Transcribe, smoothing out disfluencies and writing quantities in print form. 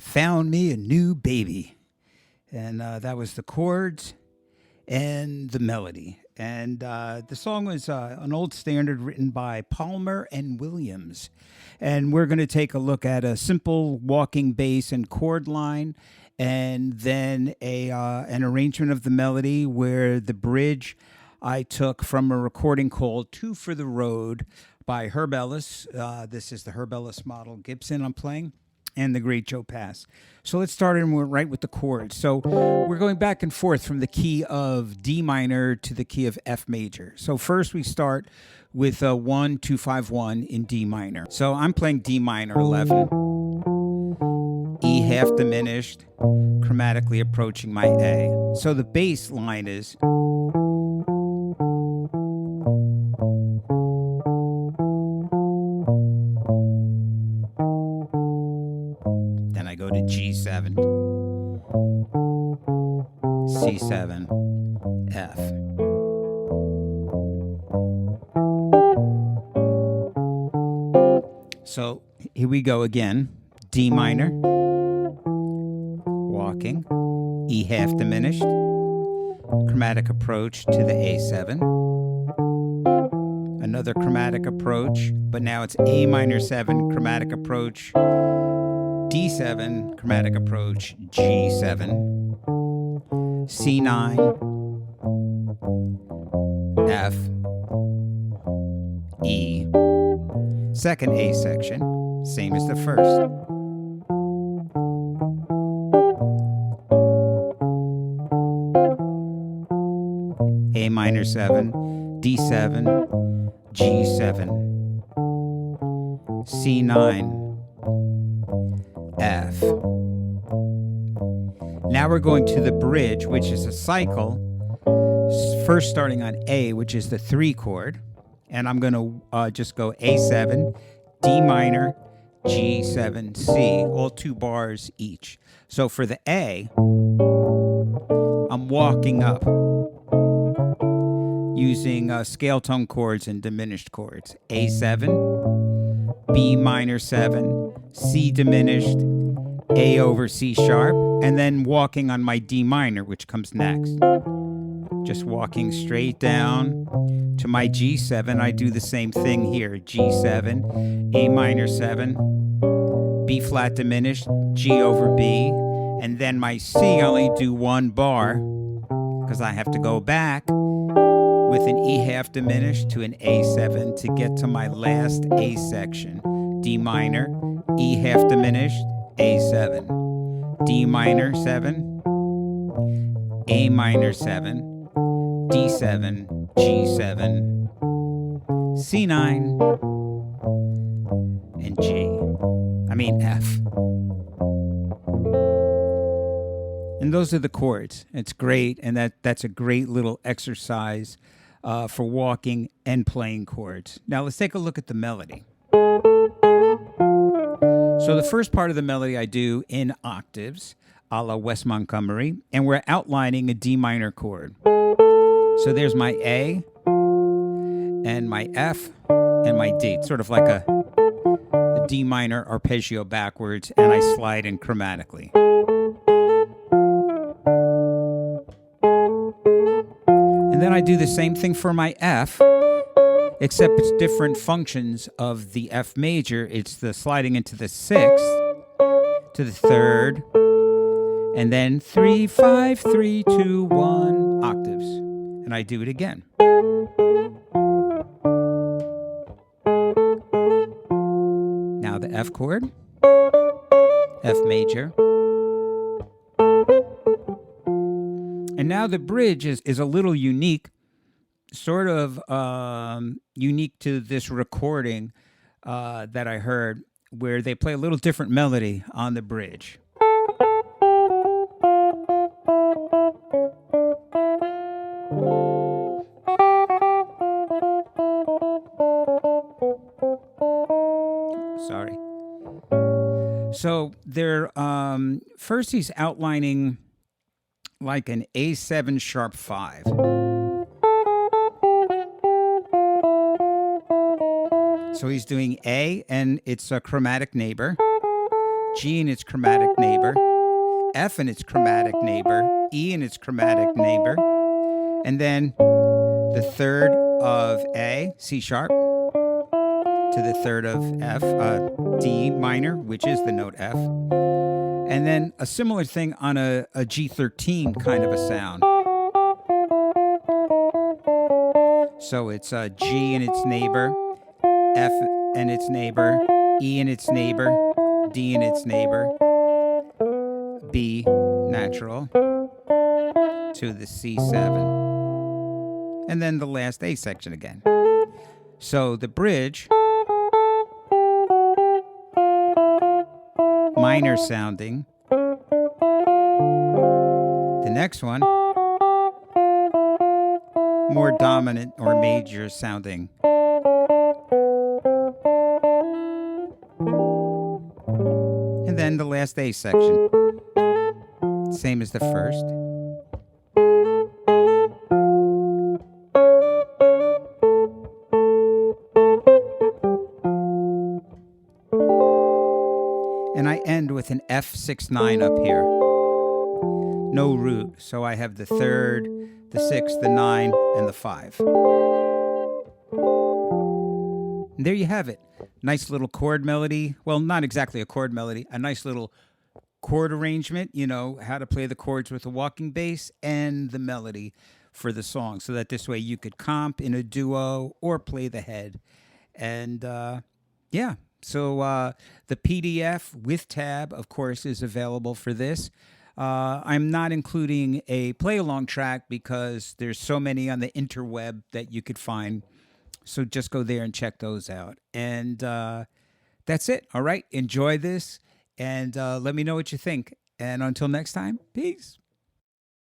Found me a new baby. And that was the chords and the melody. And the song was an old standard written by Palmer and Williams. And we're going to take a look at a simple walking bass and chord line, and then an arrangement of the melody where the bridge I took from a recording called Two for the Road by Herb Ellis. This is the Herb Ellis model Gibson I'm playing, and the great Joe Pass. So let's start in right with the chords. So we're going back and forth from the key of D minor to the key of F major. So first we start with a 1, 2, 5, 1 in D minor. So I'm playing D minor 11, E half diminished, chromatically approaching my A. So the bass line is to G7, C7, F. So here we go again. D minor, walking, E half diminished, chromatic approach to the A7. Another chromatic approach, but now it's A minor 7, chromatic approach, D7, chromatic approach, G7, C9, F, E. Second A section, same as the first. A minor 7, D7, G7, C9, F. Now we're going to the bridge, which is a cycle, first starting on A, which is the 3 chord, and I'm going to just go A7, D minor, G7, C, all 2 bars each. So for the A, I'm walking up using scale tone chords and diminished chords. A7, B minor 7, C diminished, A over C sharp, and then walking on my D minor, which comes next. Just walking straight down to my G7. I do the same thing here. G7, A minor 7, B flat diminished, G over B, and then my C I only do 1 bar because I have to go back with an E half diminished to an A7 to get to my last A section. D minor, E half diminished, A7. D minor 7, A minor 7, D7, G7, C9, and F. And those are the chords. It's great, and that's a great little exercise for walking and playing chords. Now let's take a look at the melody. So the first part of the melody I do in octaves, a la West Montgomery, and we're outlining a D minor chord. So there's my A, and my F, and my D. It's sort of like a D minor arpeggio backwards, and I slide in chromatically. And then I do the same thing for my F, except it's different functions of the F major. It's the sliding into the 6th, to the 3rd, and then 3, 5, 3, 2, 1 octaves. And I do it again. Now the F chord, F major. And now the bridge is a little unique, sort of unique to this recording that I heard, where they play a little different melody on the bridge. Sorry. So they're first he's outlining like an A7 sharp 5. So he's doing A and its a chromatic neighbor, G and its chromatic neighbor, F and its chromatic neighbor, E and its chromatic neighbor, and then the 3rd of A, C sharp, to the 3rd of F, D minor, which is the note F, and then a similar thing on a G13 kind of a sound. So it's G and its neighbor, F and its neighbor, E and its neighbor, D and its neighbor, B natural, to the C7, and then the last A section again. So the bridge, minor sounding. The next one, more dominant or major sounding. And then the last A section, same as the first. And I end with an F6-9 up here. No root, so I have the 3rd, the 6th, the 9, and the 5. And there you have it. Nice little chord melody. Well, not exactly a chord melody, a nice little chord arrangement, you know, how to play the chords with a walking bass and the melody for the song, so that this way you could comp in a duo or play the head. And yeah, so the PDF with tab, of course, is available for this. I'm not including a play-along track because there's so many on the interweb that you could find. So just go there and check those out. And that's it. All right. Enjoy this and let me know what you think. And until next time, peace.